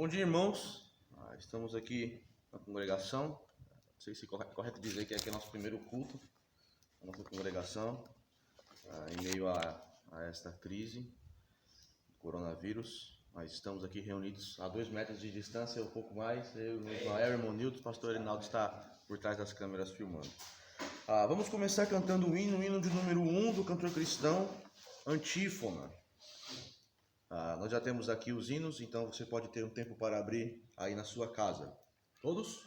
Bom dia, irmãos. Estamos aqui na congregação. Não sei se é correto dizer que aqui é nosso primeiro culto, a nossa congregação, em meio a esta crise do coronavírus. Mas estamos aqui reunidos a 2 metros de distância, um pouco mais. Eu, o Ismael, o irmão Nilton, o pastor Erinaldo está por trás das câmeras filmando. Vamos começar cantando o hino de número 1 do cantor cristão, Antífona. Nós já temos aqui os hinos, então você pode ter um tempo para abrir aí na sua casa. Todos?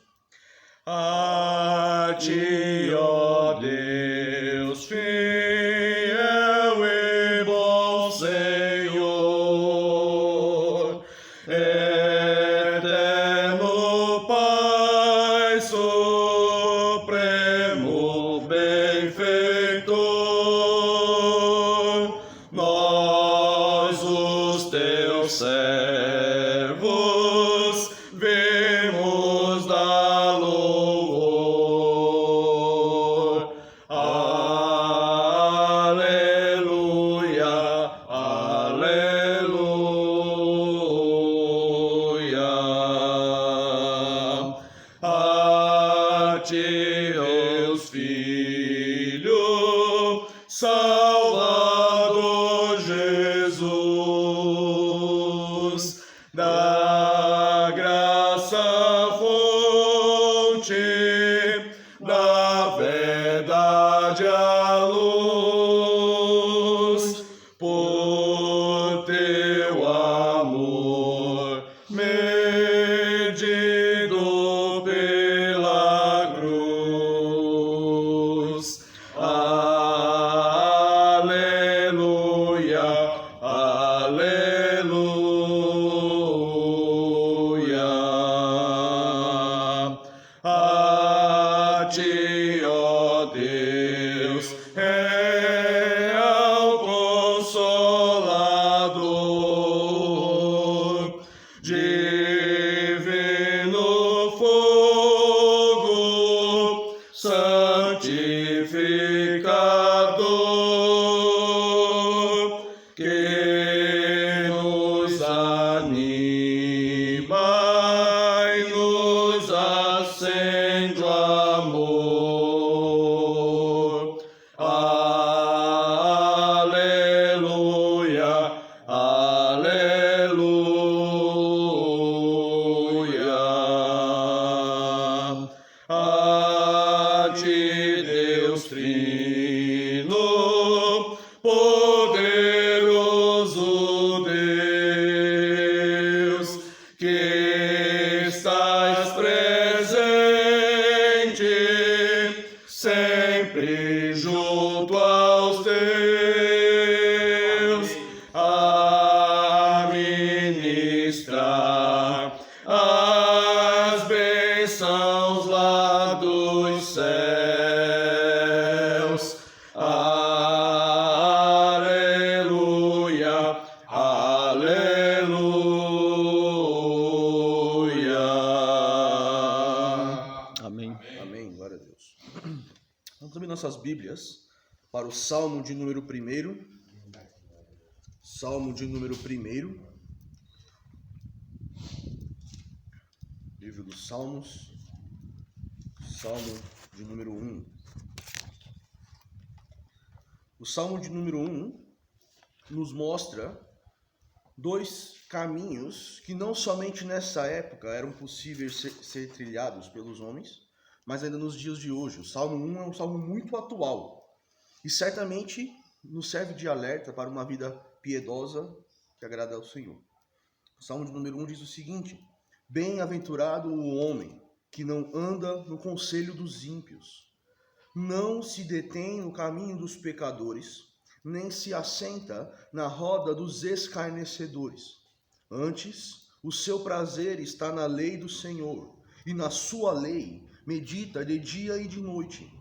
A ti, ó Deus, fiel e bom Senhor, eterno Pai, supremo benfeitor, nós os teus servos vemos dar louvor. Aleluia, aleluia. A ti, Deus Filho, Salvador Jesus, da graça fonte, da verdade a luz, por teu amor medido pela cruz. Aleluia, aleluia. A ti, ó Deus, real Consolador, divino fogo, santificador, que nos anima e nos acende o amor. Aleluia, aleluia. A ti, Deus Trino, poderoso Deus, que estás presente sempre junto aos teus, a ministrar as bênçãos lá dos céus. Aleluia, aleluia. Amém. Amém, glória a Deus. Vamos abrir nossas Bíblias para o Salmo de número 1. Salmo de número 1. Livro dos Salmos. Salmo de número 1. O Salmo de número 1 nos mostra 2 caminhos que não somente nessa época eram possíveis ser trilhados pelos homens, mas ainda nos dias de hoje. O Salmo 1 é um salmo muito atual e certamente nos serve de alerta para uma vida piedosa que agrada ao Senhor. O Salmo de número 1 diz o seguinte: Bem-aventurado o homem que não anda no conselho dos ímpios, não se detém no caminho dos pecadores, nem se assenta na roda dos escarnecedores. Antes, o seu prazer está na lei do Senhor, e na sua lei medita de dia e de noite.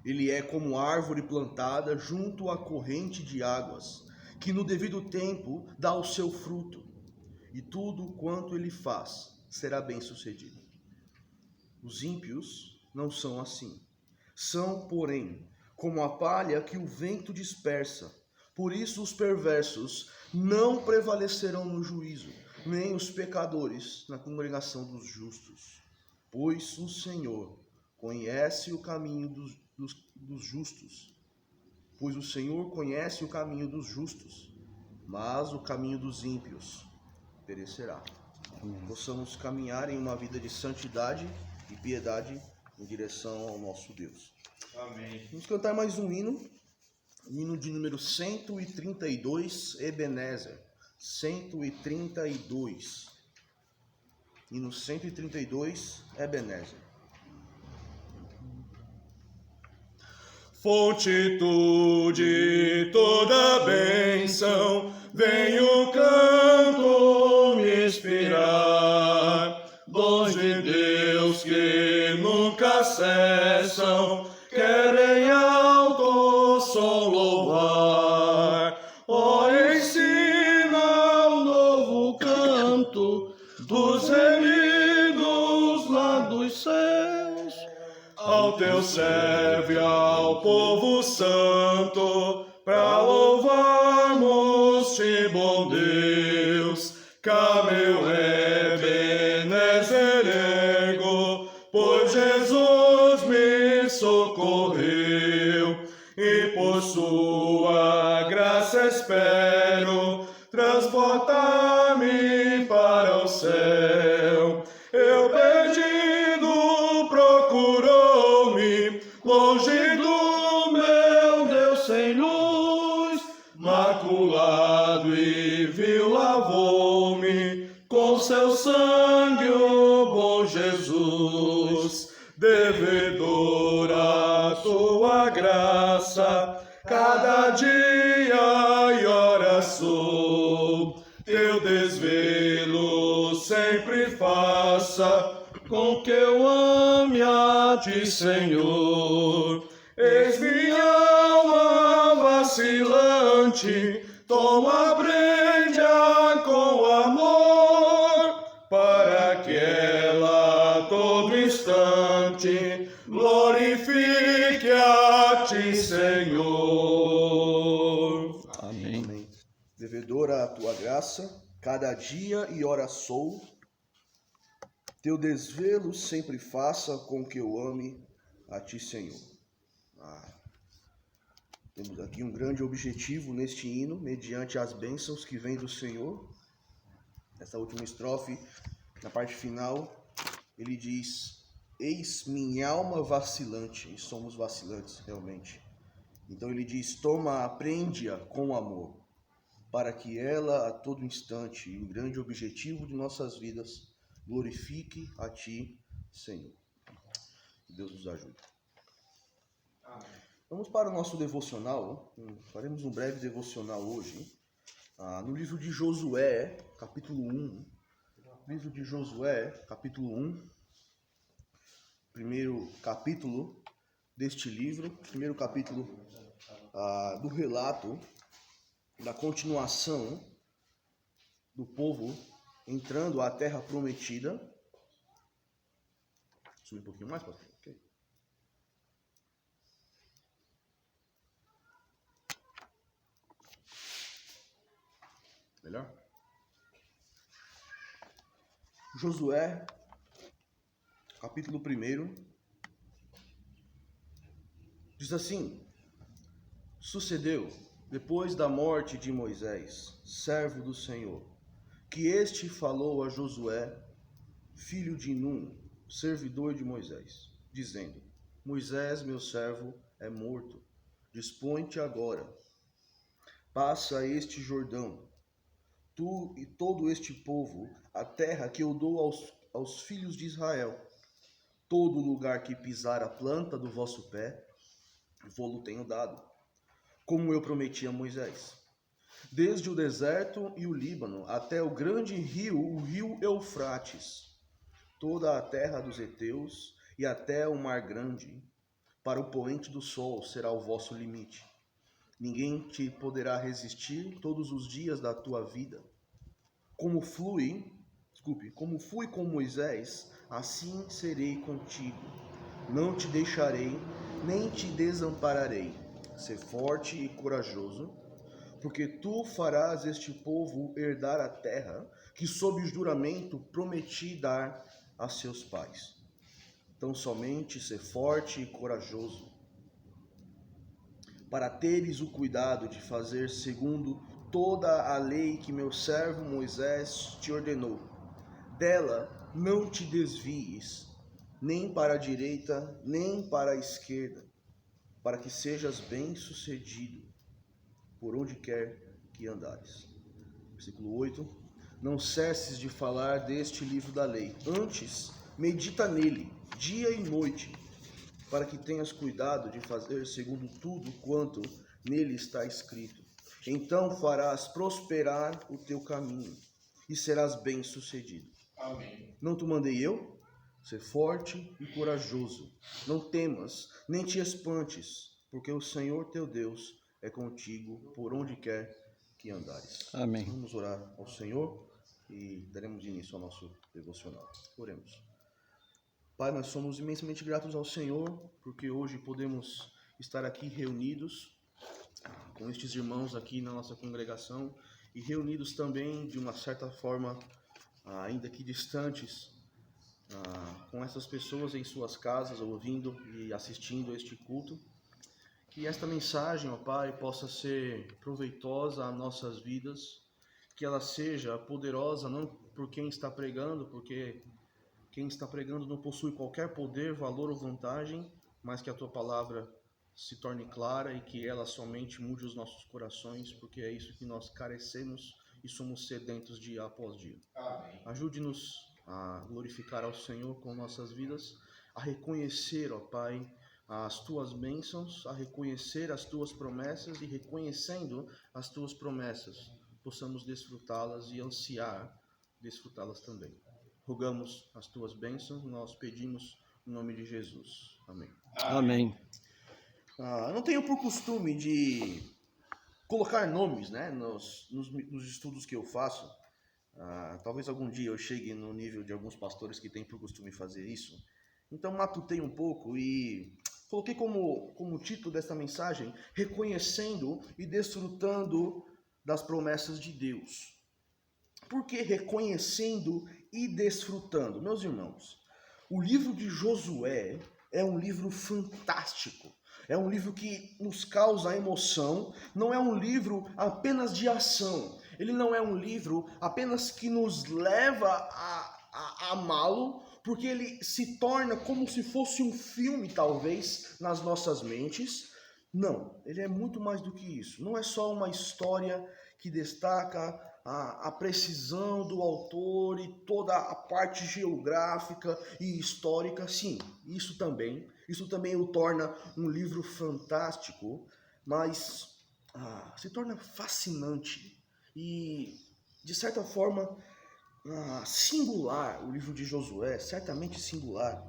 Ele é como árvore plantada junto à corrente de águas, que no devido tempo dá o seu fruto, e tudo quanto ele faz será bem-sucedido. Os ímpios não são assim. São, porém, como a palha que o vento dispersa. Por isso os perversos não prevalecerão no juízo, nem os pecadores na congregação dos justos. Pois o Senhor conhece o caminho dos justos. Pois o Senhor conhece o caminho dos justos, mas o caminho dos ímpios perecerá. Possamos caminhar em uma vida de santidade e piedade em direção ao nosso Deus. Amém. Vamos cantar mais um hino, o hino de número 132, Ebenezer. 132. Hino 132, Ebenezer. Fonte tu de toda bênção, vem o canto me inspirar. Dons de Deus que nunca cessam, querem alto som louvar. Ó, ensina o novo canto dos remidos lá dos céus, ao teu servo e ao povo santo, pra louvarmos-te, bom Deus. Cameu Ebenezer ergo, pois Jesus me socorreu, e por sua graça espero transportar-me para o céu. Eu perdido procurou-me, longe do meu Deus sem luz, maculado e vil lavou-me com seu sangue o bom Jesus. Devedor a tua graça, cada dia e hora sou. Teu desvelo sempre faça com que eu ame a ti, Senhor. Eis minha alma vacilante, toma prenda com amor, para que ela a todo instante glorifique a ti, Senhor. Amém. Amém. Devedora a tua graça, cada dia e hora sou. Teu desvelo sempre faça com que eu ame a ti, Senhor. Temos aqui um grande objetivo neste hino, mediante as bênçãos que vêm do Senhor. Nessa última estrofe, na parte final, ele diz: eis minha alma vacilante, e somos vacilantes realmente. Então ele diz: toma, aprende-a com amor, para que ela a todo instante, e o grande objetivo de nossas vidas, glorifique a ti, Senhor. Que Deus nos ajude. Amém. Vamos para o nosso devocional. Faremos um breve devocional hoje. No livro de Josué, capítulo 1. Livro de Josué, capítulo 1. Primeiro capítulo deste livro. Primeiro capítulo do relato da continuação do povo entrando à terra prometida. Subir um pouquinho mais, pastor. Okay. Melhor? Josué, capítulo 1, diz assim: sucedeu, depois da morte de Moisés, servo do Senhor, que este falou a Josué, filho de Num, servidor de Moisés, dizendo: Moisés, meu servo, é morto. Dispõe-te agora, passa este Jordão, tu e todo este povo, a terra que eu dou aos filhos de Israel. Todo lugar que pisar a planta do vosso pé, vou-lo tenho dado, como eu prometi a Moisés. Desde o deserto e o Líbano até o grande rio, o rio Eufrates, toda a terra dos heteus e até o mar grande, para o poente do sol será o vosso limite. Ninguém te poderá resistir todos os dias da tua vida. Como fui com Moisés, assim serei contigo. Não te deixarei, nem te desampararei. Sê forte e corajoso, porque tu farás este povo herdar a terra que sob juramento prometi dar a seus pais. Então somente ser forte e corajoso, para teres o cuidado de fazer segundo toda a lei que meu servo Moisés te ordenou. Dela não te desvies, nem para a direita, nem para a esquerda, para que sejas bem-sucedido por onde quer que andares. Versículo 8. Não cesses de falar deste livro da lei. Antes, medita nele, dia e noite, para que tenhas cuidado de fazer segundo tudo quanto nele está escrito. Então farás prosperar o teu caminho e serás bem-sucedido. Amém. Não te mandei eu? Ser forte e corajoso. Não temas, nem te espantes, porque o Senhor teu Deus é contigo por onde quer que andares. Amém. Vamos orar ao Senhor e daremos início ao nosso devocional. Oremos. Pai, nós somos imensamente gratos ao Senhor, porque hoje podemos estar aqui reunidos com estes irmãos aqui na nossa congregação e reunidos também de uma certa forma, ainda que distantes, com essas pessoas em suas casas, ouvindo e assistindo a este culto. Que esta mensagem, ó Pai, possa ser proveitosa às nossas vidas, que ela seja poderosa não por quem está pregando, porque quem está pregando não possui qualquer poder, valor ou vantagem, mas que a Tua palavra se torne clara e que ela somente mude os nossos corações, porque é isso que nós carecemos e somos sedentos dia após dia. Amém. Ajude-nos a glorificar ao Senhor com nossas vidas, a reconhecer, ó Pai, as Tuas bênçãos, a reconhecer as Tuas promessas e reconhecendo as Tuas promessas, possamos desfrutá-las e ansiar desfrutá-las também. Rogamos as Tuas bênçãos, nós pedimos em nome de Jesus. Amém. Amém. Não tenho por costume de colocar nomes, né, nos estudos que eu faço. Talvez algum dia eu chegue no nível de alguns pastores que têm por costume fazer isso. Então matutei um pouco e coloquei como título desta mensagem, reconhecendo e desfrutando das promessas de Deus. Por que reconhecendo e desfrutando? Meus irmãos, o livro de Josué é um livro fantástico. É um livro que nos causa emoção, não é um livro apenas de ação. Ele não é um livro apenas que nos leva a amá-lo, porque ele se torna como se fosse um filme, talvez, nas nossas mentes. Não, ele é muito mais do que isso. Não é só uma história que destaca a precisão do autor e toda a parte geográfica e histórica. Sim, isso também o torna um livro fantástico, mas se torna fascinante e, de certa forma, singular. O livro de Josué, certamente singular.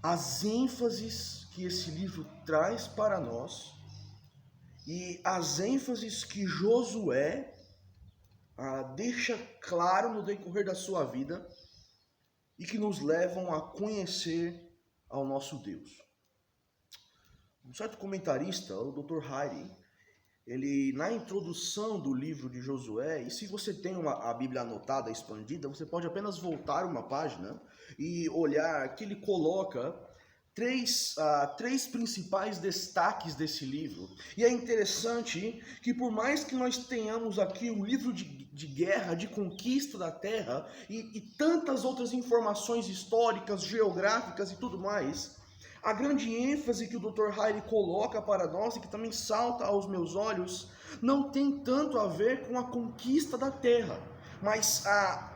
As ênfases que esse livro traz para nós e as ênfases que Josué deixa claro no decorrer da sua vida e que nos levam a conhecer ao nosso Deus. Um certo comentarista, o Dr. Heide, ele, na introdução do livro de Josué, e se você tem a Bíblia anotada, expandida, você pode apenas voltar uma página e olhar que ele coloca três principais destaques desse livro. E é interessante que, por mais que nós tenhamos aqui um livro de guerra, de conquista da terra e tantas outras informações históricas, geográficas e tudo mais, a grande ênfase que o Dr. Heide coloca para nós e que também salta aos meus olhos não tem tanto a ver com a conquista da terra, mas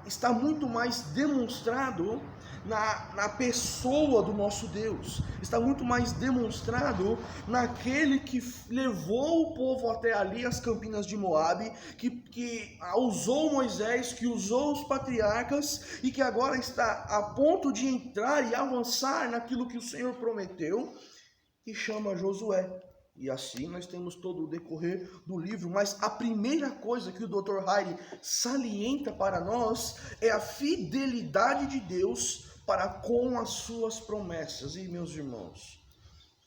está muito mais demonstrado na pessoa do nosso Deus. Está muito mais demonstrado naquele que levou o povo até ali, as campinas de Moabe, que usou Moisés, que usou os patriarcas e que agora está a ponto de entrar e avançar naquilo que o Senhor prometeu e chama Josué. E assim nós temos todo o decorrer do livro, mas a primeira coisa que o Dr. Heide salienta para nós é a fidelidade de Deus para com as suas promessas. E, meus irmãos,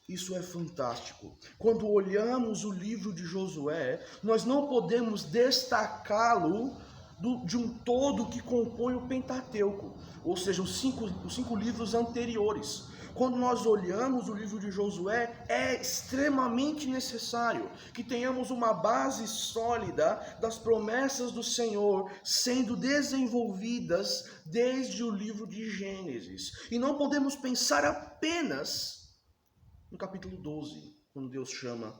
Isso é fantástico. Quando olhamos o livro de Josué, nós não podemos destacá-lo de um todo que compõe o Pentateuco, ou seja, os cinco livros anteriores. Quando nós olhamos o livro de Josué, é extremamente necessário que tenhamos uma base sólida das promessas do Senhor sendo desenvolvidas desde o livro de Gênesis. E não podemos pensar apenas no capítulo 12, quando Deus chama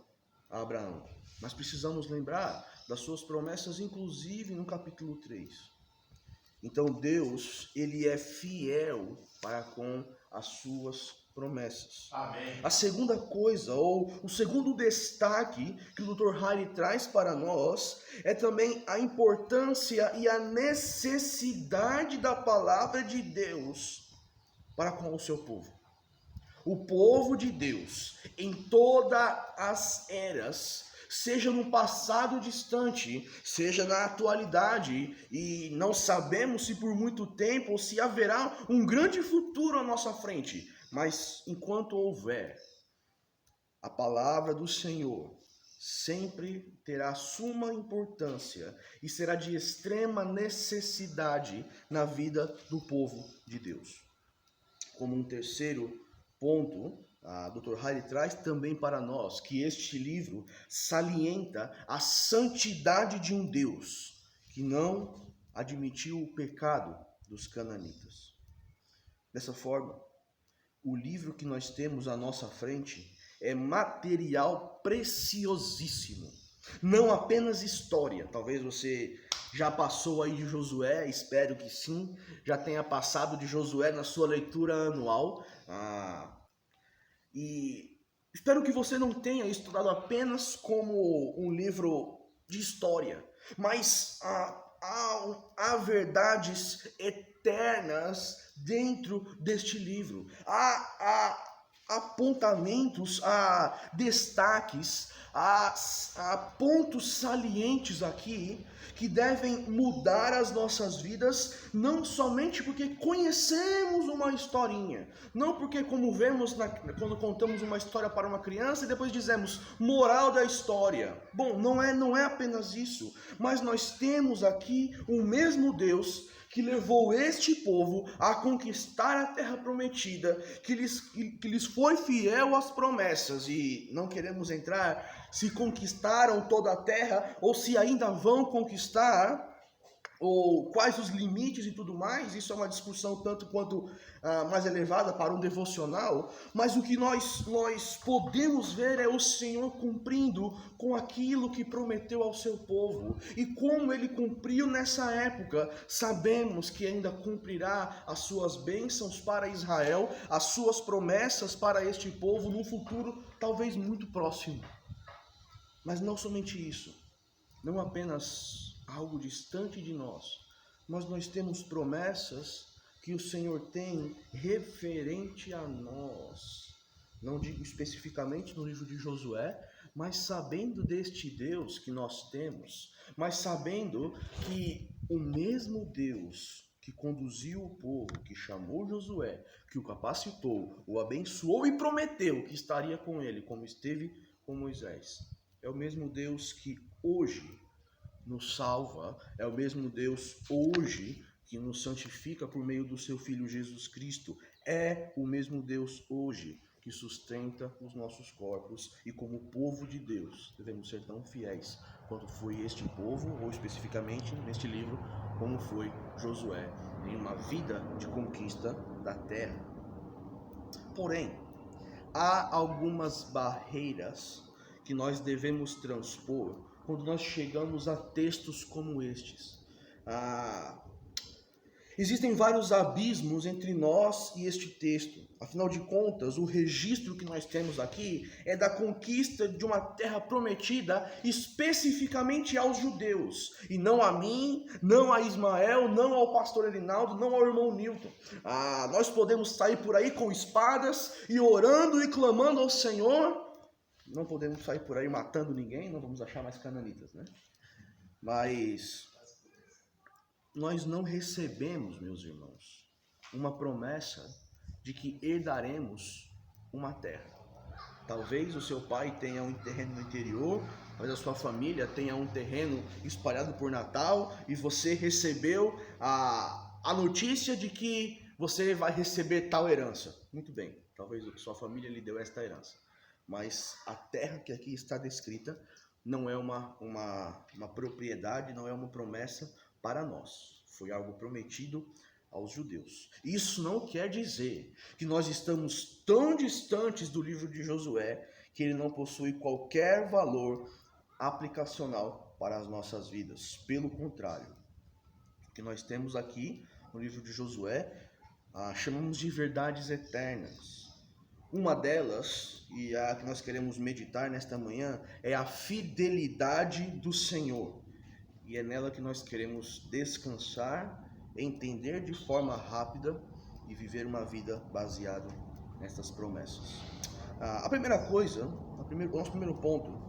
a Abraão. Mas precisamos lembrar das suas promessas, inclusive no capítulo 3. Então Deus, ele é fiel para com as suas promessas. Amém. A segunda coisa, ou o segundo destaque que o Dr. Hardy traz para nós, é também a importância e a necessidade da palavra de Deus para com o seu povo. O povo de Deus, em todas as eras, seja no passado distante, seja na atualidade, e não sabemos se por muito tempo ou se haverá um grande futuro à nossa frente, mas enquanto houver, a palavra do Senhor sempre terá suma importância e será de extrema necessidade na vida do povo de Deus. Como um terceiro ponto, a Dr. Hardy traz também para nós que este livro salienta a santidade de um Deus que não admitiu o pecado dos cananitas. Dessa forma, o livro que nós temos à nossa frente é material preciosíssimo. Não apenas história. Talvez você já passou aí de Josué, espero que sim, já tenha passado de Josué na sua leitura anual. E espero que você não tenha estudado apenas como um livro de história, mas há verdades eternas dentro deste livro. Há apontamentos, há destaques, há pontos salientes aqui que devem mudar as nossas vidas, não somente porque conhecemos uma historinha, não porque como vemos quando contamos uma história para uma criança e depois dizemos moral da história. Bom, não é apenas isso, mas nós temos aqui o mesmo Deus que levou este povo a conquistar a terra prometida, que lhes foi fiel às promessas, e não queremos entrar se conquistaram toda a terra ou se ainda vão conquistar, ou quais os limites e tudo mais. Isso é uma discussão tanto quanto mais elevada para um devocional, mas o que nós podemos ver é o Senhor cumprindo com aquilo que prometeu ao seu povo, e como ele cumpriu nessa época, sabemos que ainda cumprirá as suas bênçãos para Israel, as suas promessas para este povo num futuro talvez muito próximo. Mas não somente isso, não apenas algo distante de nós, mas nós temos promessas que o Senhor tem referente a nós. Não digo especificamente no livro de Josué, mas sabendo deste Deus que nós temos, mas sabendo que o mesmo Deus que conduziu o povo, que chamou Josué, que o capacitou, o abençoou e prometeu que estaria com ele, como esteve com Moisés, é o mesmo Deus que hoje nos salva, é o mesmo Deus hoje que nos santifica por meio do seu Filho Jesus Cristo, é o mesmo Deus hoje que sustenta os nossos corpos, e como povo de Deus devemos ser tão fiéis quanto foi este povo, ou especificamente neste livro, como foi Josué, em uma vida de conquista da terra. Porém, há algumas barreiras que nós devemos transpor quando nós chegamos a textos como estes. Existem vários abismos entre nós e este texto. Afinal de contas, o registro que nós temos aqui é da conquista de uma terra prometida especificamente aos judeus, e não a mim, não a Ismael, não ao pastor Erinaldo, não ao irmão Newton. Nós podemos sair por aí com espadas e orando e clamando ao Senhor. Não podemos sair por aí matando ninguém, não vamos achar mais cananitas, né? Mas nós não recebemos, meus irmãos, uma promessa de que herdaremos uma terra. Talvez o seu pai tenha um terreno no interior, mas a sua família tenha um terreno espalhado por Natal e você recebeu a notícia de que você vai receber tal herança. Muito bem, talvez a sua família lhe deu esta herança. Mas a terra que aqui está descrita não é uma propriedade, não é uma promessa para nós. Foi algo prometido aos judeus. Isso não quer dizer que nós estamos tão distantes do livro de Josué que ele não possui qualquer valor aplicacional para as nossas vidas. Pelo contrário, o que nós temos aqui no livro de Josué, chamamos de verdades eternas. Uma delas, e a que nós queremos meditar nesta manhã, é a fidelidade do Senhor. E é nela que nós queremos descansar, entender de forma rápida e viver uma vida baseada nessas promessas. A primeira coisa, o nosso primeiro ponto,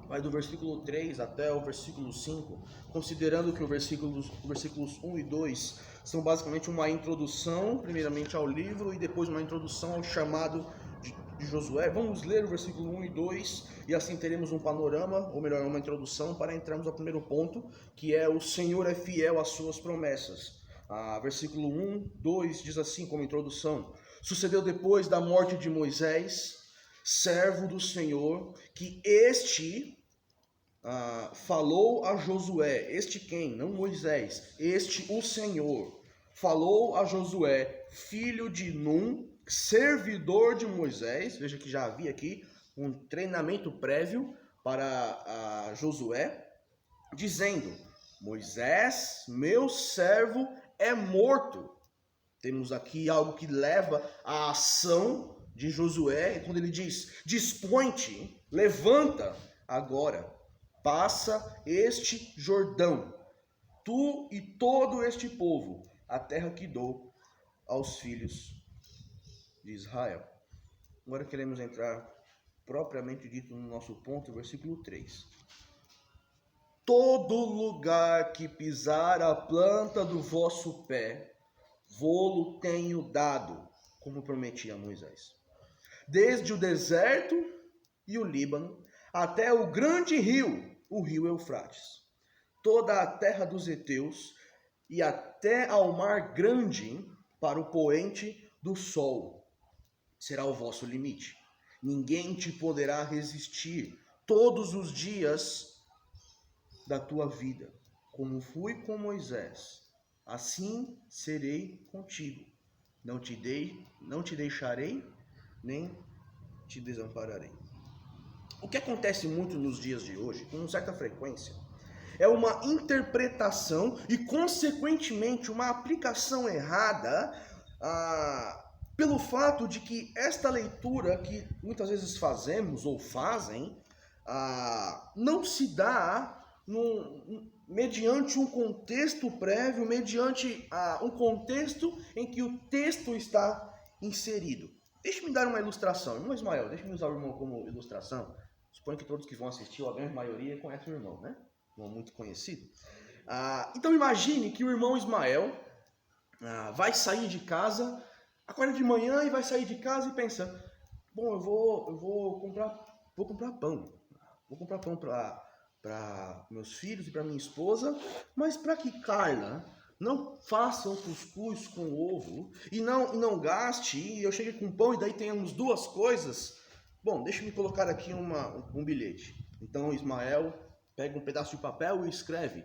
vai do versículo 3 até o versículo 5, considerando que os versículos 1 e 2 são basicamente uma introdução, primeiramente ao livro, e depois uma introdução ao chamado de Josué. Vamos ler o versículo 1 e 2, e assim teremos um panorama, ou melhor, uma introdução, para entrarmos ao primeiro ponto, que é o Senhor é fiel às suas promessas. Versículo 1, 2 diz assim como introdução: sucedeu depois da morte de Moisés, servo do Senhor, que este falou a Josué. Este quem? Não Moisés. Este, o Senhor, falou a Josué, filho de Num, servidor de Moisés. Veja que já havia aqui um treinamento prévio para Josué, dizendo: Moisés, meu servo, é morto. Temos aqui algo que leva à ação de Josué, quando ele diz: dispõe-te, levanta agora, passa este Jordão, tu e todo este povo, a terra que dou aos filhos de Israel. Agora queremos entrar propriamente dito no nosso ponto, versículo 3. Todo lugar que pisar a planta do vosso pé, vô-lo tenho dado, como prometi a Moisés. Desde o deserto e o Líbano, até o grande rio, o rio Eufrates, toda a terra dos heteus e até ao mar grande, para o poente do sol, será o vosso limite. Ninguém te poderá resistir todos os dias da tua vida. Como fui com Moisés, assim serei contigo. Não te deixarei, nem te desampararei. O que acontece muito nos dias de hoje, com certa frequência, é uma interpretação e, consequentemente, uma aplicação errada pelo fato de que esta leitura que muitas vezes fazemos ou fazem não se dá mediante um contexto prévio, mediante um contexto em que o texto está inserido. Deixe-me dar uma ilustração. Irmão Ismael, deixe-me usar o irmão como ilustração. Suponho que todos que vão assistir, ou a grande maioria, conhecem o irmão, né? Um irmão muito conhecido. Então imagine que o irmão Ismael vai sair de casa, acorda de manhã e vai sair de casa e pensa: bom, eu vou comprar pão. Vou comprar pão para meus filhos e para minha esposa, mas para que Carla não faça um cuscuz com ovo e não gaste, e eu chegue com pão e daí tenhamos duas coisas. Bom, deixa-me colocar aqui um bilhete. Então Ismael pega um pedaço de papel e escreve: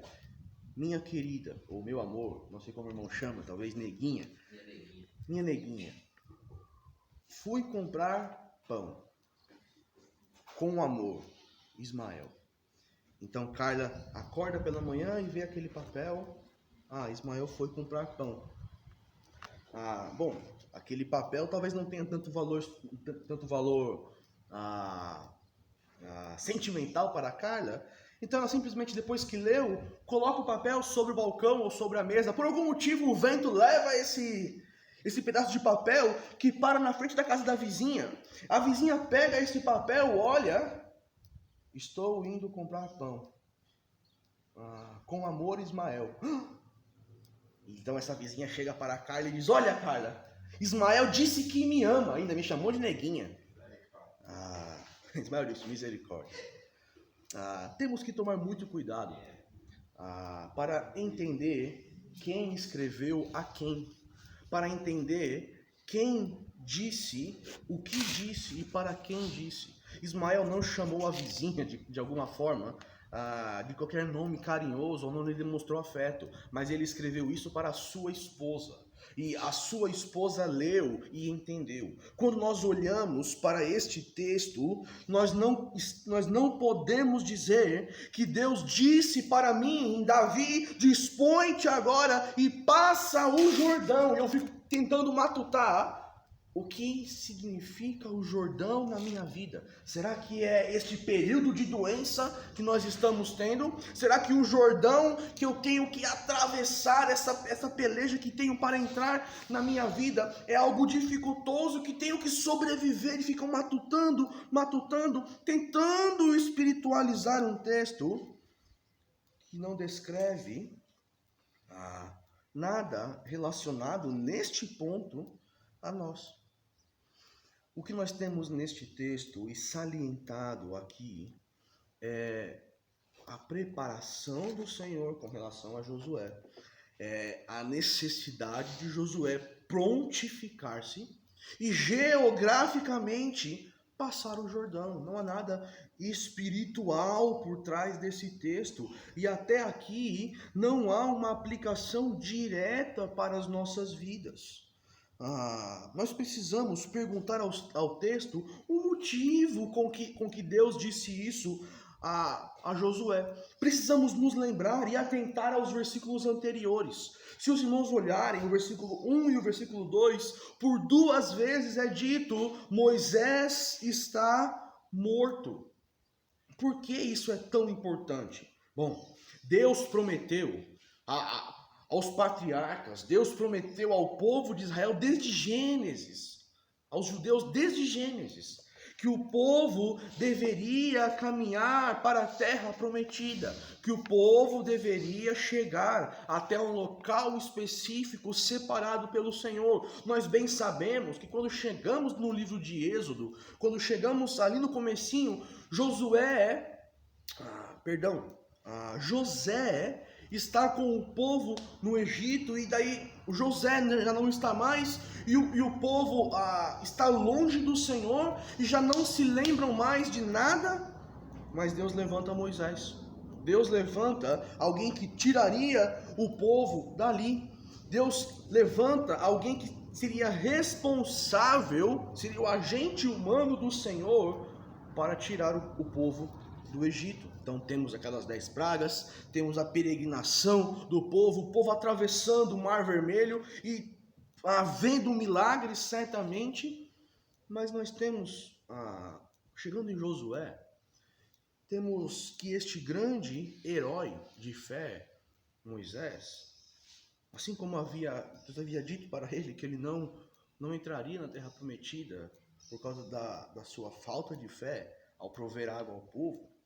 minha querida, ou meu amor, não sei como o irmão chama, talvez neguinha. Minha neguinha, fui comprar pão. Com amor, Ismael. Então Carla acorda pela manhã e vê aquele papel. Ismael foi comprar pão. Bom, aquele papel talvez não tenha tanto valor sentimental para Carla. Então ela simplesmente, depois que leu, coloca o papel sobre o balcão ou sobre a mesa. Por algum motivo o vento leva esse pedaço de papel que para na frente da casa da vizinha. A vizinha pega esse papel, olha: estou indo comprar pão. Com amor, Ismael. Então essa vizinha chega para a Carla e diz: olha, Carla, Ismael disse que me ama, ainda me chamou de neguinha. Ismael disse, misericórdia. Temos que tomar muito cuidado para entender quem escreveu a quem, para entender quem disse, o que disse e para quem disse. Ismael não chamou a vizinha de alguma forma, de qualquer nome carinhoso ou não lhe demonstrou afeto, mas ele escreveu isso para a sua esposa. E a sua esposa leu e entendeu. Quando nós olhamos para este texto, nós não podemos dizer que Deus disse para mim, Davi, dispõe-te agora e passa o Jordão. Eu fico tentando matutar o que significa o Jordão na minha vida. Será que é este período de doença que nós estamos tendo? Será que o Jordão que eu tenho que atravessar, essa peleja que tenho para entrar na minha vida, é algo dificultoso que tenho que sobreviver? E ficam matutando, tentando espiritualizar um texto que não descreve nada relacionado neste ponto a nós. O que nós temos neste texto e salientado aqui é a preparação do Senhor com relação a Josué. A necessidade de Josué prontificar-se e geograficamente passar o Jordão. Não há nada espiritual por trás desse texto. E até aqui não há uma aplicação direta para as nossas vidas. Nós precisamos perguntar ao texto o motivo com que Deus disse isso a Josué. Precisamos nos lembrar e atentar aos versículos anteriores. Se os irmãos olharem o versículo 1 e o versículo 2, por 2 vezes é dito: Moisés está morto. Por que isso é tão importante? Bom, Deus prometeu aos patriarcas, Deus prometeu ao povo de Israel desde Gênesis, aos judeus desde Gênesis, que o povo deveria caminhar para a terra prometida, que o povo deveria chegar até um local específico separado pelo Senhor. Nós bem sabemos que quando chegamos no livro de Êxodo, quando chegamos ali no comecinho, José está com o povo no Egito, e daí José já não está mais, e o povo está longe do Senhor, e já não se lembram mais de nada, mas Deus levanta Moisés. Deus levanta alguém que tiraria o povo dali. Deus levanta alguém que seria responsável, seria o agente humano do Senhor para tirar o povo do Egito. Então temos aquelas 10 pragas, temos a peregrinação do povo, o povo atravessando o Mar Vermelho e havendo milagres certamente, mas nós temos, chegando em Josué, temos que este grande herói de fé, Moisés, assim como Deus havia dito para ele que ele não entraria na terra prometida por causa da sua falta de fé ao prover água ao povo,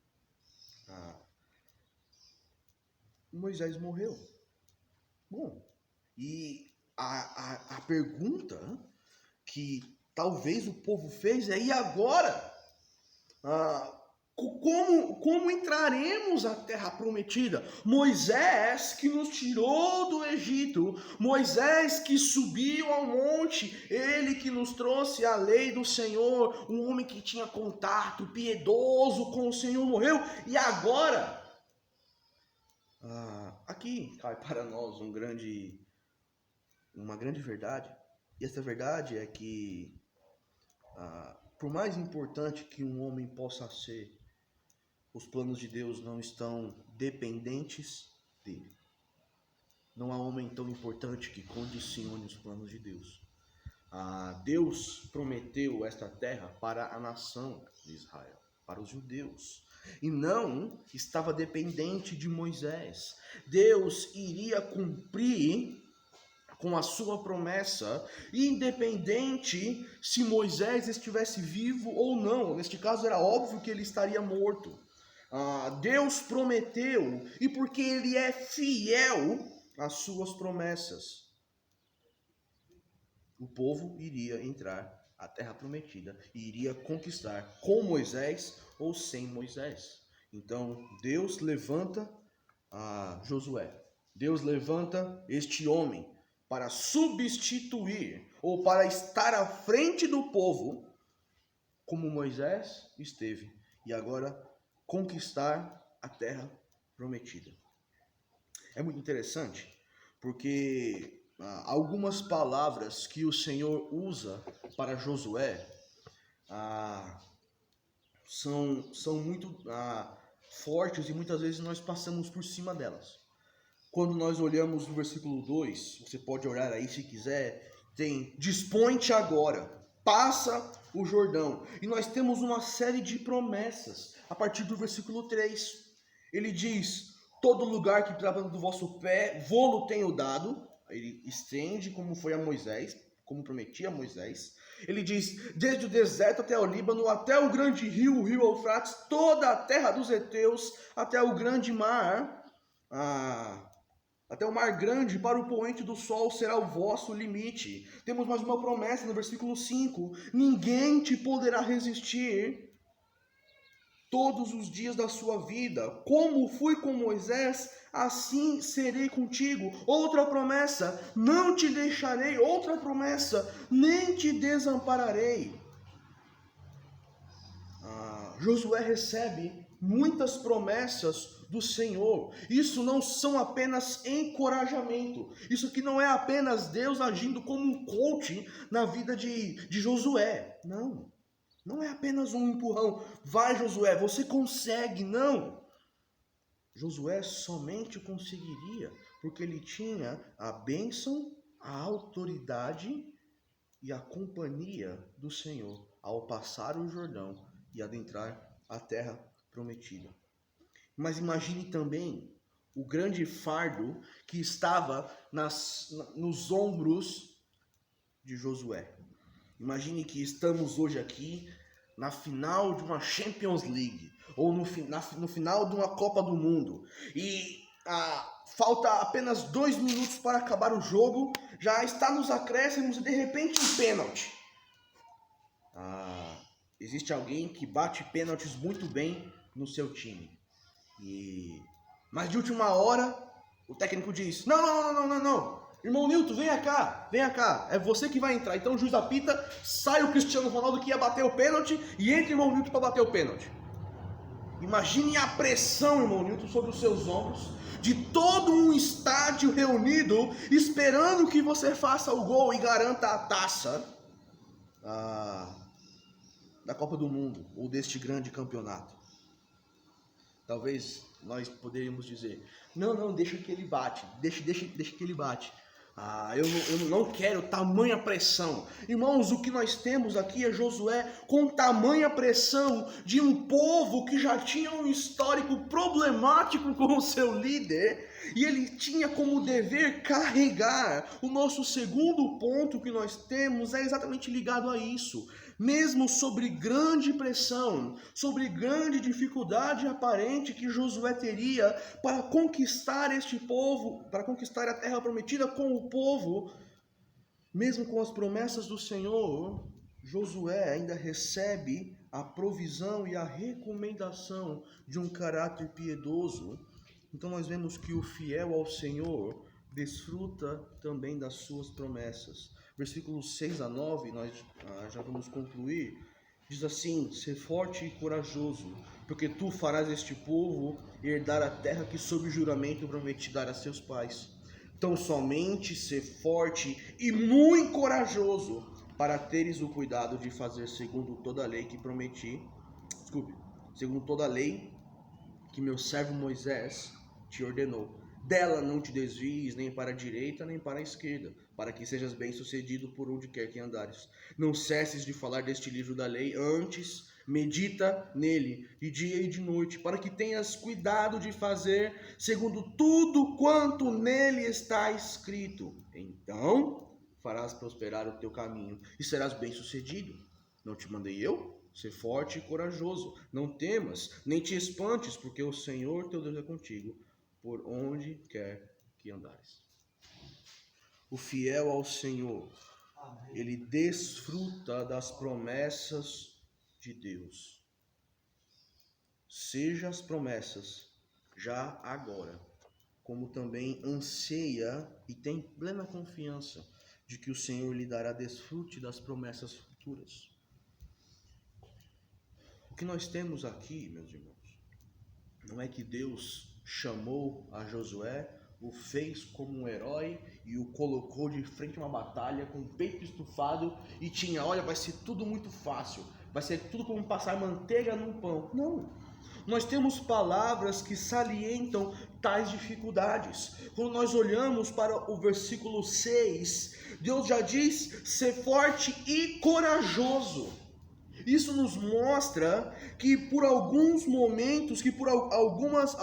Moisés morreu. Bom, e a pergunta que talvez o povo fez é: e agora? Como entraremos à terra prometida? Moisés que nos tirou do Egito, Moisés que subiu ao monte, ele que nos trouxe a lei do Senhor, um homem que tinha contato piedoso com o Senhor, morreu, e agora? Aqui cai para nós uma grande verdade, e essa verdade é que por mais importante que um homem possa ser, os planos de Deus não estão dependentes dele. Não há homem tão importante que condicione os planos de Deus. Deus prometeu esta terra para a nação de Israel, para os judeus, e não estava dependente de Moisés. Deus iria cumprir com a sua promessa, independente se Moisés estivesse vivo ou não. Neste caso era óbvio que ele estaria morto. Deus prometeu, e porque ele é fiel às suas promessas, o povo iria entrar a terra prometida e iria conquistar com Moisés ou sem Moisés. Então, Deus levanta a Josué. Deus levanta este homem para substituir ou para estar à frente do povo, como Moisés esteve, e agora conquistar a terra prometida. É muito interessante, porque algumas palavras que o Senhor usa para Josué são muito fortes e muitas vezes nós passamos por cima delas. Quando nós olhamos no versículo 2, você pode olhar aí se quiser, tem: dispõe-te agora, passa o Jordão. E nós temos uma série de promessas a partir do versículo 3. Ele diz: todo lugar que trabalha do vosso pé, vô-lo tenho dado. Ele estende como foi a Moisés, como prometia a Moisés. Ele diz: desde o deserto até o Líbano, até o grande rio, o rio Eufrates, toda a terra dos heteus, até o grande mar, até o mar grande, para o poente do sol será o vosso limite. Temos mais uma promessa no versículo 5: ninguém te poderá resistir todos os dias da sua vida. Como fui com Moisés, assim serei contigo. Outra promessa: não te deixarei. Outra promessa: nem te desampararei. Josué recebe muitas promessas do Senhor. Isso não são apenas encorajamento. Isso aqui não é apenas Deus agindo como um coach na vida de Josué. Não. Não é apenas um empurrão. Vai, Josué, você consegue. Não. Josué somente conseguiria porque ele tinha a bênção, a autoridade e a companhia do Senhor ao passar o Jordão e adentrar a terra prometida. Mas imagine também o grande fardo que estava nos ombros de Josué. Imagine que estamos hoje aqui na final de uma Champions League ou no final de uma Copa do Mundo e falta apenas 2 minutos para acabar o jogo, já está nos acréscimos e de repente um pênalti. Existe alguém que bate pênaltis muito bem no seu time. Mas de última hora, o técnico diz: não. Irmão Nilton, venha cá. É você que vai entrar. Então o juiz apita, sai o Cristiano Ronaldo que ia bater o pênalti e entra o irmão Nilton para bater o pênalti. Imagine a pressão, irmão Nilton, sobre os seus ombros, de todo um estádio reunido, esperando que você faça o gol e garanta a taça da Copa do Mundo, ou deste grande campeonato. Talvez nós poderíamos dizer: não, deixa que ele bate, deixa que ele bate. Eu não quero tamanha pressão. Irmãos, o que nós temos aqui é Josué com tamanha pressão de um povo que já tinha um histórico problemático com o seu líder, e ele tinha como dever carregar. O nosso segundo ponto que nós temos é exatamente ligado a isso. Mesmo sobre grande pressão, sobre grande dificuldade aparente que Josué teria para conquistar este povo, para conquistar a terra prometida com o povo, mesmo com as promessas do Senhor, Josué ainda recebe a provisão e a recomendação de um caráter piedoso. Então nós vemos que o fiel ao Senhor desfruta também das suas promessas. Versículos 6 a 9, nós já vamos concluir, diz assim: ser forte e corajoso, porque tu farás este povo herdar a terra que sob juramento prometi dar a seus pais. Então somente ser forte e muito corajoso, para teres o cuidado de fazer segundo toda a lei que segundo toda a lei que meu servo Moisés te ordenou. Dela não te desvies nem para a direita nem para a esquerda, para que sejas bem-sucedido por onde quer que andares. Não cesses de falar deste livro da lei, antes medita nele de dia e de noite, para que tenhas cuidado de fazer segundo tudo quanto nele está escrito. Então farás prosperar o teu caminho e serás bem-sucedido. Não te mandei eu? Ser forte e corajoso. Não temas, nem te espantes, porque o Senhor teu Deus é contigo, por onde quer que andares. O fiel ao Senhor ele desfruta das promessas de Deus. Seja as promessas já agora, como também anseia e tem plena confiança de que o Senhor lhe dará desfrute das promessas futuras. O que nós temos aqui, meus irmãos, não é que Deus chamou a Josué, o fez como um herói e o colocou de frente a uma batalha com o peito estufado e tinha, olha, vai ser tudo muito fácil, vai ser tudo como passar manteiga num pão. Não. Nós temos palavras que salientam tais dificuldades. Quando nós olhamos para o versículo 6, Deus já diz: ser forte e corajoso. Isso nos mostra que por alguns momentos, que por algumas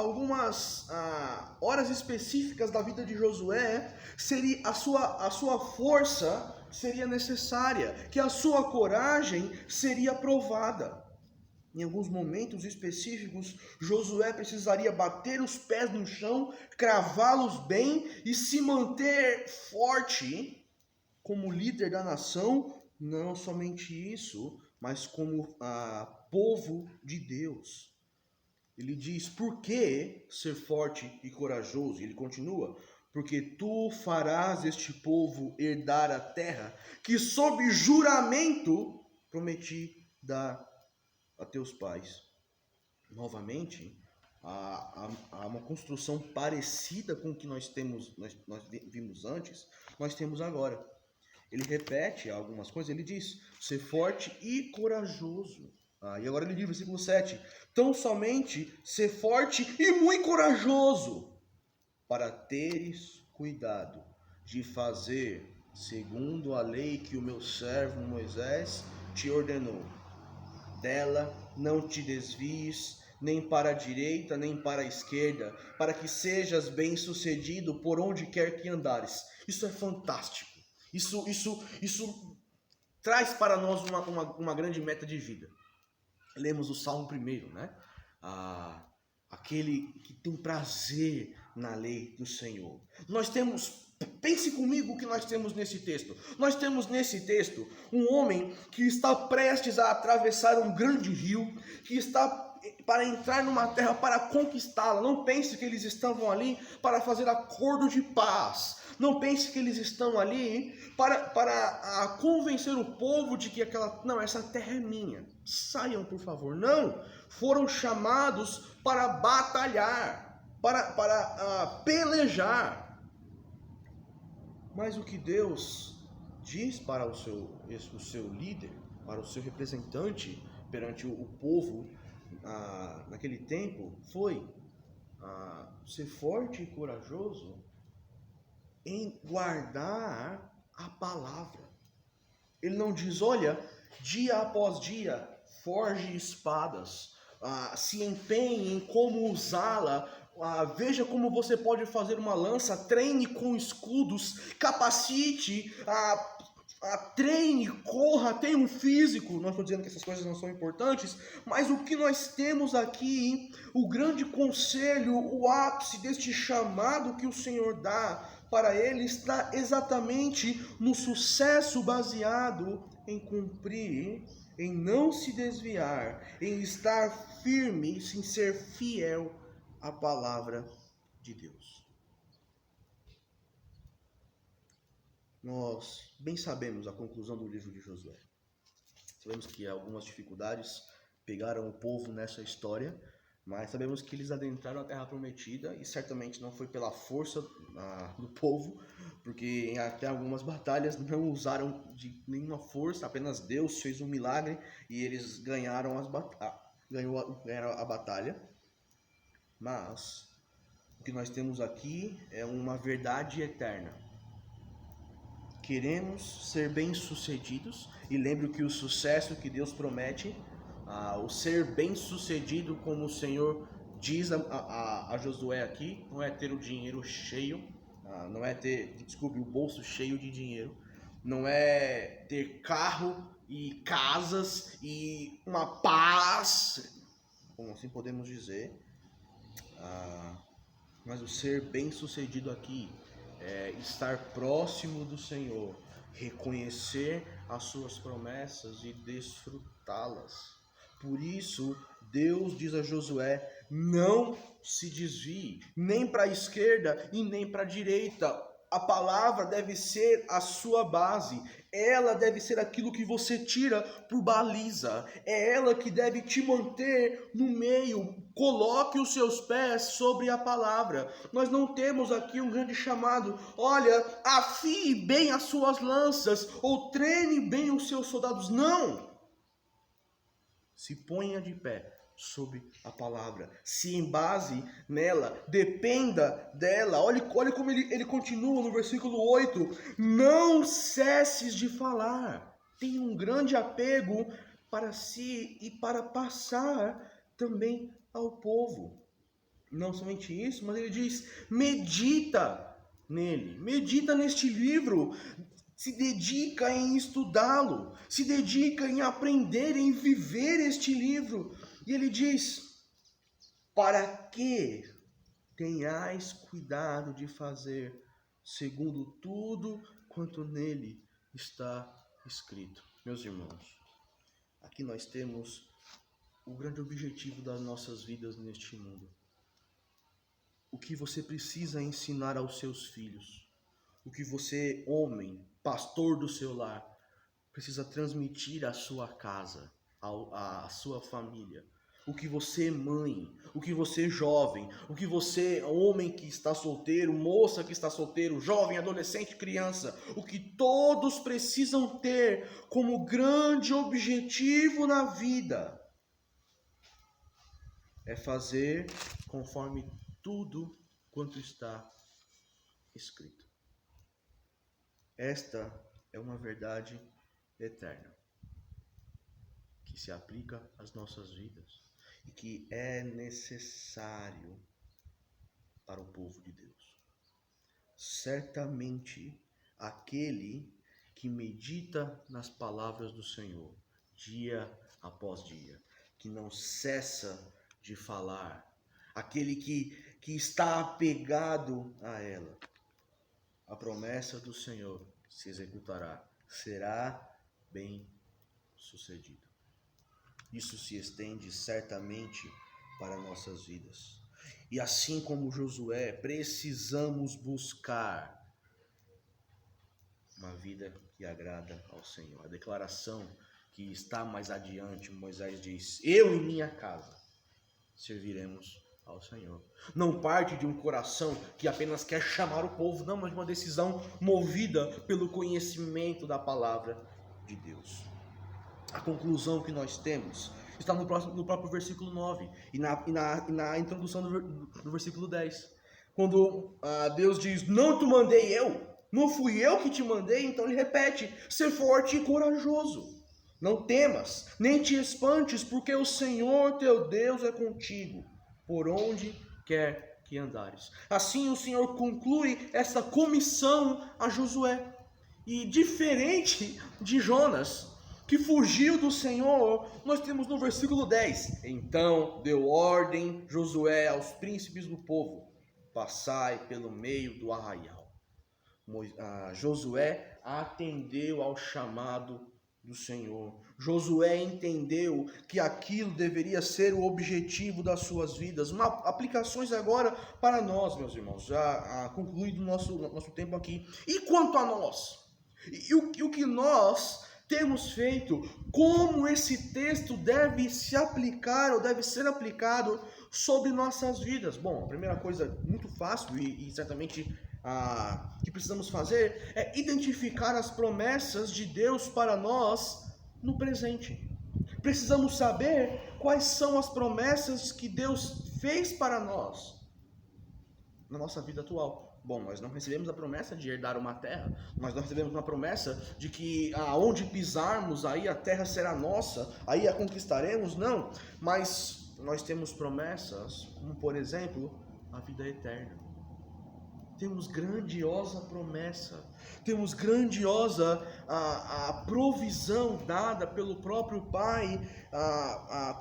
horas específicas da vida de Josué, seria a sua força seria necessária, que a sua coragem seria provada. Em alguns momentos específicos, Josué precisaria bater os pés no chão, cravá-los bem e se manter forte como líder da nação. Não somente isso, mas como povo de Deus. Ele diz: por que ser forte e corajoso? Ele continua: porque tu farás este povo herdar a terra que sob juramento prometi dar a teus pais. Novamente, há uma construção parecida com o que nós vimos antes, nós temos agora. Ele repete algumas coisas, ele diz: ser forte e corajoso. E agora ele diz, versículo 7, tão somente ser forte e muito corajoso, para teres cuidado de fazer segundo a lei que o meu servo Moisés te ordenou. Dela não te desvies, nem para a direita, nem para a esquerda, para que sejas bem-sucedido por onde quer que andares. Isso é fantástico. Isso traz para nós uma grande meta de vida. Lemos o Salmo 1, né? Aquele que tem prazer na lei do Senhor. Pense comigo o que nós temos nesse texto. Nós temos nesse texto um homem que está prestes a atravessar um grande rio, que está para entrar numa terra para conquistá-la. Não pense que eles estavam ali para fazer acordo de paz. Não pense que eles estão ali para convencer o povo de que essa terra é minha. Saiam, por favor. Não, foram chamados para batalhar, para pelejar. Mas o que Deus diz para o seu líder, para o seu representante perante o povo naquele tempo, foi ser forte e corajoso em guardar a palavra. Ele não diz, olha, dia após dia, forge espadas, se empenhe em como usá-la, veja como você pode fazer uma lança, treine com escudos, capacite, treine, corra, tenha um físico. Não estou dizendo que essas coisas não são importantes, mas o que nós temos aqui, o grande conselho, o ápice deste chamado que o Senhor dá para ele está exatamente no sucesso baseado em cumprir, em não se desviar, em estar firme, em ser fiel à palavra de Deus. Nós bem sabemos a conclusão do livro de Josué. Sabemos que algumas dificuldades pegaram o povo nessa história, mas sabemos que eles adentraram a terra prometida e certamente não foi pela força do povo, porque até algumas batalhas não usaram de nenhuma força, apenas Deus fez um milagre e eles ganharam a batalha. Mas o que nós temos aqui é uma verdade eterna. Queremos ser bem-sucedidos, e lembre que o sucesso que Deus promete, o ser bem-sucedido, como o Senhor diz a Josué aqui, não é ter o dinheiro cheio, não é ter, o bolso cheio de dinheiro, não é ter carro e casas e uma paz, como assim podemos dizer, mas o ser bem-sucedido aqui é estar próximo do Senhor, reconhecer as suas promessas e desfrutá-las. Por isso, Deus diz a Josué: não se desvie, nem para a esquerda e nem para a direita. A palavra deve ser a sua base, ela deve ser aquilo que você tira por baliza, é ela que deve te manter no meio. Coloque os seus pés sobre a palavra. Nós não temos aqui um grande chamado: olha, afie bem as suas lanças ou treine bem os seus soldados. Não! Se ponha de pé sobre a palavra, se embase nela, dependa dela. Olha como ele continua no versículo 8: não cesses de falar, tenha um grande apego para si e para passar também ao povo. Não somente isso, mas ele diz: medita nele, medita neste livro. Se dedica em estudá-lo, se dedica em aprender, em viver este livro. E ele diz: para que tenhais cuidado de fazer segundo tudo quanto nele está escrito. Meus irmãos, aqui nós temos o grande objetivo das nossas vidas neste mundo. O que você precisa ensinar aos seus filhos, o que você, homem, pastor do seu lar, precisa transmitir à sua casa, à sua família. O que você, mãe, o que você, jovem, o que você, homem que está solteiro, moça que está solteiro, jovem, adolescente, criança, o que todos precisam ter como grande objetivo na vida é fazer conforme tudo quanto está escrito. Esta é uma verdade eterna que se aplica às nossas vidas e que é necessário para o povo de Deus. Certamente, aquele que medita nas palavras do Senhor, dia após dia, que não cessa de falar, aquele que está apegado a ela, a promessa do Senhor se executará, será bem sucedido. Isso se estende certamente para nossas vidas. E assim como Josué, precisamos buscar uma vida que agrada ao Senhor. A declaração que está mais adiante, Moisés diz: eu e minha casa serviremos ao Senhor. Não parte de um coração que apenas quer chamar o povo, não, mas de uma decisão movida pelo conhecimento da palavra de Deus. A conclusão que nós temos está no próprio versículo 9 e na introdução do versículo 10. Quando Deus diz: não te mandei eu, não fui eu que te mandei, então ele repete: ser forte e corajoso. Não temas, nem te espantes, porque o Senhor teu Deus é contigo, por onde quer que andares. Assim o Senhor conclui essa comissão a Josué. E diferente de Jonas, que fugiu do Senhor, nós temos no versículo 10: então deu ordem Josué aos príncipes do povo: passai pelo meio do arraial. Josué atendeu ao chamado do Senhor. Josué entendeu que aquilo deveria ser o objetivo das suas vidas. Aplicações agora para nós, meus irmãos, já concluído o nosso tempo aqui. E quanto a nós? E o que nós temos feito? Como esse texto deve se aplicar ou deve ser aplicado sobre nossas vidas? Bom, a primeira coisa muito fácil e certamente que precisamos fazer é identificar as promessas de Deus para nós no presente. Precisamos saber quais são as promessas que Deus fez para nós na nossa vida atual. Bom, nós não recebemos a promessa de herdar uma terra, mas nós recebemos uma promessa de que aonde pisarmos, aí a terra será nossa, aí a conquistaremos. Não, mas nós temos promessas como, por exemplo, a vida eterna. temos grandiosa promessa, temos grandiosa a provisão dada pelo próprio Pai,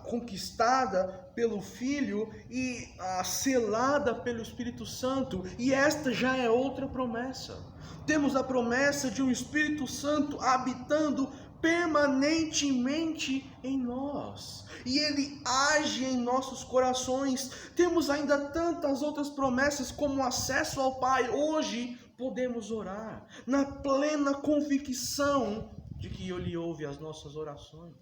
conquistada pelo Filho e selada pelo Espírito Santo, e esta já é outra promessa. Temos a promessa de um Espírito Santo habitando permanentemente em nós, e ele age em nossos corações. Temos ainda tantas outras promessas, como acesso ao Pai. Hoje podemos orar na plena convicção de que ele ouve as nossas orações.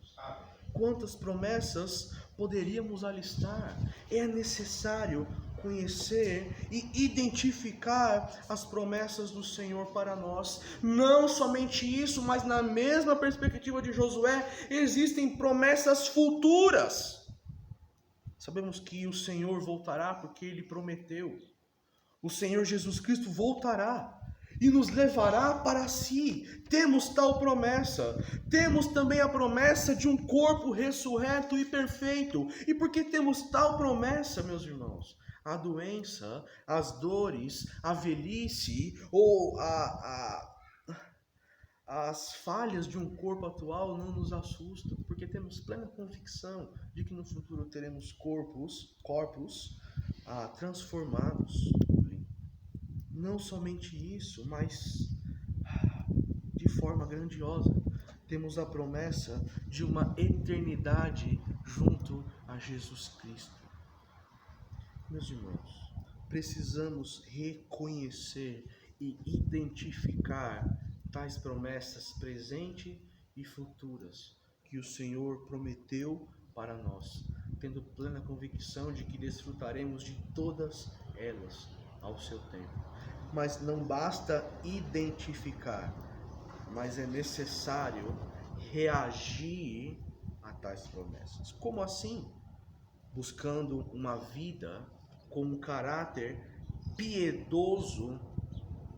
Quantas promessas poderíamos alistar? É necessário conhecer e identificar as promessas do Senhor para nós. Não somente isso, mas na mesma perspectiva de Josué, existem promessas futuras. Sabemos que o Senhor voltará porque Ele prometeu. O Senhor Jesus Cristo voltará e nos levará para si. Temos tal promessa. Temos também a promessa de um corpo ressurreto e perfeito. E por que temos tal promessa, meus irmãos? A doença, as dores, a velhice ou as falhas de um corpo atual não nos assustam, porque temos plena convicção de que no futuro teremos corpos transformados. Não somente isso, mas de forma grandiosa, temos a promessa de uma eternidade junto a Jesus Cristo. Meus irmãos, precisamos reconhecer e identificar tais promessas presentes e futuras que o Senhor prometeu para nós, tendo plena convicção de que desfrutaremos de todas elas ao seu tempo. Mas não basta identificar, mas é necessário reagir a tais promessas. Como assim? Buscando uma vida com um caráter piedoso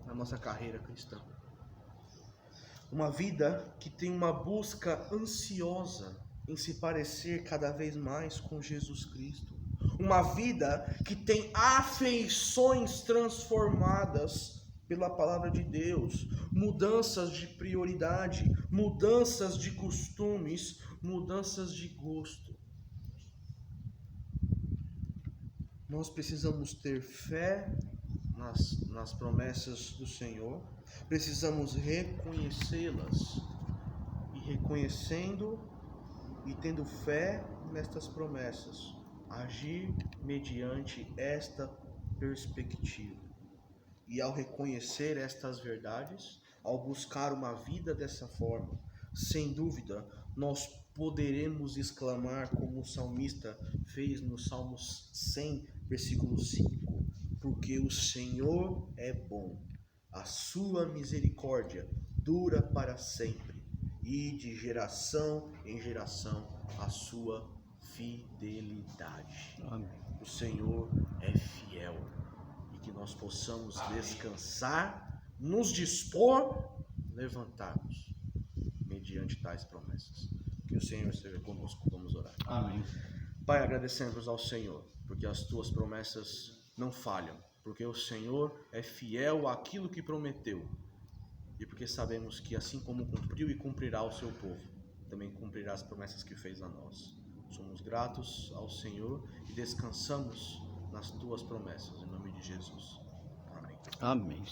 na nossa carreira cristã. Uma vida que tem uma busca ansiosa em se parecer cada vez mais com Jesus Cristo. Uma vida que tem afeições transformadas pela palavra de Deus, mudanças de prioridade, mudanças de costumes, mudanças de gosto. Nós precisamos ter fé nas promessas do Senhor, precisamos reconhecê-las, e reconhecendo e tendo fé nestas promessas, agir mediante esta perspectiva. E ao reconhecer estas verdades, ao buscar uma vida dessa forma, sem dúvida, nós poderemos exclamar, como o salmista fez no Salmos 100, versículo 5, porque o Senhor é bom, a sua misericórdia dura para sempre, e de geração em geração a sua fidelidade. Amém. O Senhor é fiel, e que nós possamos descansar, nos dispor, levantarmos mediante tais promessas. Que o Senhor esteja conosco. Vamos orar. Amém. Pai, agradecemos ao Senhor, porque as tuas promessas não falham, porque o Senhor é fiel àquilo que prometeu, e porque sabemos que assim como cumpriu e cumprirá ao seu povo, também cumprirá as promessas que fez a nós. Somos gratos ao Senhor e descansamos nas tuas promessas, em nome de Jesus. Amém. Amém.